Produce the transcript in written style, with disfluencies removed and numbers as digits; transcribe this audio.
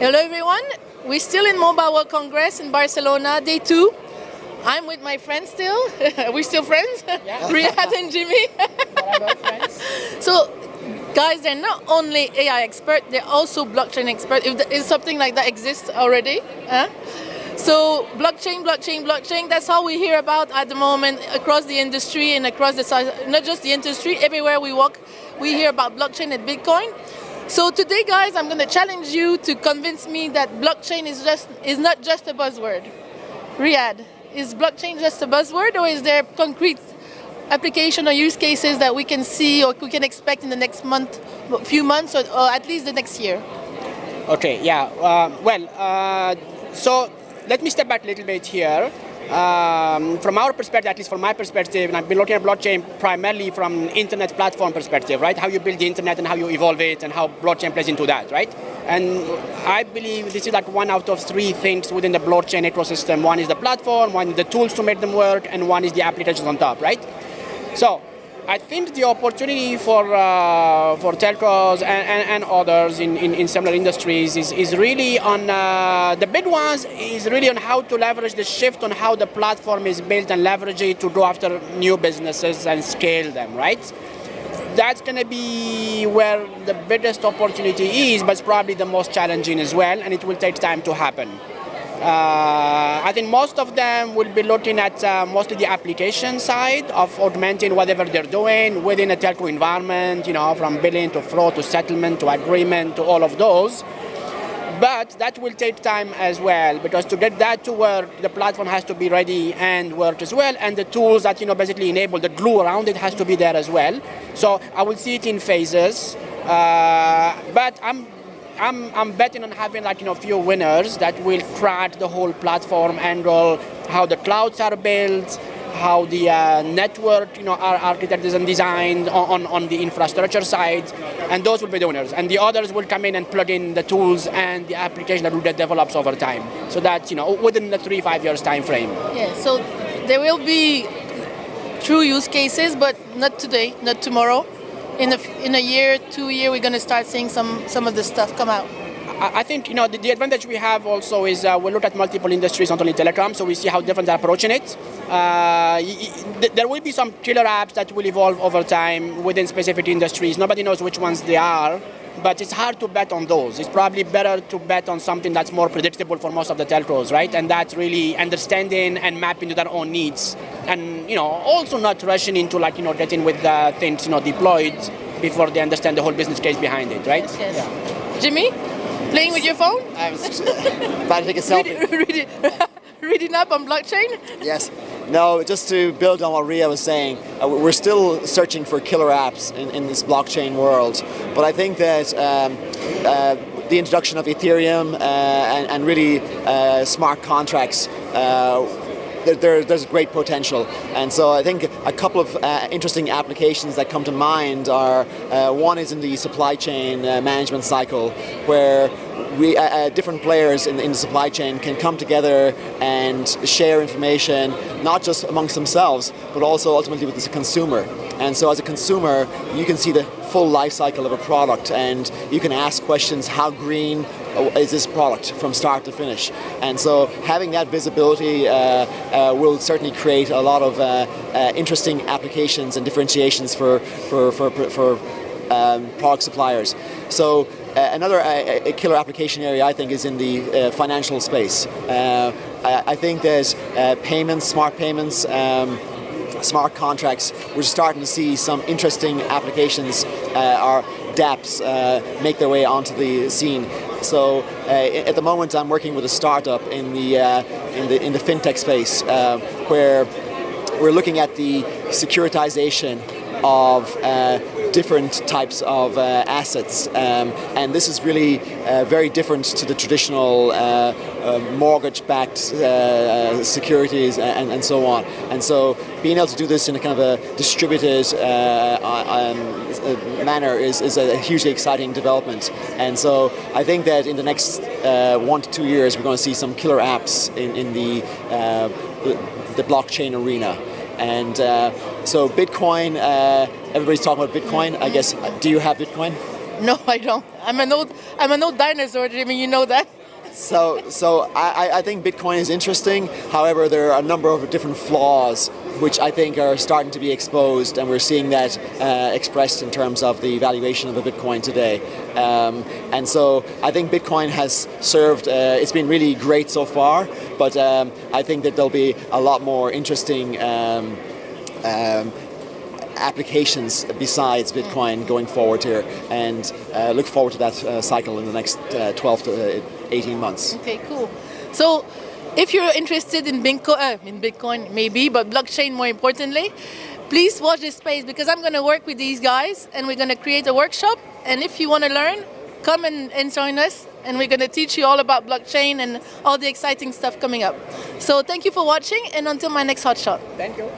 Hello everyone, we're still in Mobile World Congress in Barcelona, day 2. I'm with my friends still, we're still friends, yeah. Riad and Jimmy. So guys, they're not only AI expert, they're also blockchain expert, if something like that exists already. So blockchain, that's all we hear about at the moment across the industry and across not just the industry, everywhere we walk, we hear about blockchain and Bitcoin. So today, guys, I'm going to challenge you to convince me that blockchain is not just a buzzword. Riad, is blockchain just a buzzword, or is there concrete application or use cases that we can see or we can expect in the next few months, or at least the next year? Okay, yeah. So let me step back a little bit here. From our perspective, at least from my perspective, and I've been looking at blockchain primarily from internet platform perspective, right? How you build the internet and how you evolve it and how blockchain plays into that, right? And I believe this is like 1 out of 3 things within the blockchain ecosystem. One is the platform, one is the tools to make them work, and one is the applications on top, right? So I think the opportunity for telcos and others in similar industries is really on the big ones is really on how to leverage the shift on how the platform is built and leverage it to go after new businesses and scale them, right? That's going to be where the biggest opportunity is, but it's probably the most challenging as well, and it will take time to happen. I think most of them will be looking at mostly the application side of augmenting whatever they're doing within a telco environment, from billing to flow to settlement to agreement to all of those. But that will take time as well, because to get that to work, the platform has to be ready and work as well, and the tools that basically enable the glue around it has to be there as well. So I will see it in phases, but I'm betting on having few winners that will crack the whole platform angle, how the clouds are built, how the network are architected and designed on the infrastructure side, and those will be the winners. And the others will come in and plug in the tools and the application that will get developed over time. So that within the 3-5 years time frame. Yeah. So there will be true use cases, but not today, not tomorrow. In a year, 2 years, we're going to start seeing some of the stuff come out. I think the advantage we have also is we look at multiple industries, not only telecom, so we see how different they're approaching it. There will be some killer apps that will evolve over time within specific industries. Nobody knows which ones they are, but it's hard to bet on those. It's probably better to bet on something that's more predictable for most of the telcos, right? And that's really understanding and mapping to their own needs, and also not rushing into getting with things deployed before they understand the whole business case behind it, right? Yes. Yeah. Jimmy, playing with your phone? I was about to take a selfie. Reading up on blockchain? Yes. No, just to build on what Ria was saying, we're still searching for killer apps in this blockchain world. But I think that the introduction of Ethereum and really smart contracts, there's great potential. And so I think a couple of interesting applications that come to mind are, one is in the supply chain management cycle, where different players in the supply chain can come together and share information, not just amongst themselves, but also ultimately with the consumer. And so as a consumer, you can see the full life cycle of a product, and you can ask questions: how green is this product from start to finish? And so having that visibility will certainly create a lot of interesting applications and differentiations for product suppliers. So another killer application area, I think, is in the financial space. I think there's payments, smart payments, smart contracts. We're starting to see some interesting applications or dApps make their way onto the scene. So at the moment, I'm working with a startup in the fintech space, where we're looking at the securitization of different types of assets, and this is really very different to the traditional mortgage-backed securities and so on. And so being able to do this in a kind of a distributed manner is a hugely exciting development. And so I think that in the next 1 to 2 years, we're going to see some killer apps in the blockchain arena. And so Bitcoin, everybody's talking about Bitcoin. I guess, do you have Bitcoin? No, I don't. I'm an old dinosaur, Jimmy. You know that. So I think Bitcoin is interesting. However, there are a number of different flaws which I think are starting to be exposed, and we're seeing that expressed in terms of the valuation of a Bitcoin today. And so I think Bitcoin has served, it's been really great so far, but I think that there'll be a lot more interesting applications besides Bitcoin going forward here, and look forward to that cycle in the next 12 to 18 months. Okay, cool. So if you're interested in Bitcoin maybe, but blockchain more importantly, please watch this space, because I'm going to work with these guys and we're going to create a workshop. And if you want to learn, come and join us, and we're going to teach you all about blockchain and all the exciting stuff coming up. So thank you for watching, and until my next hot shot. Thank you.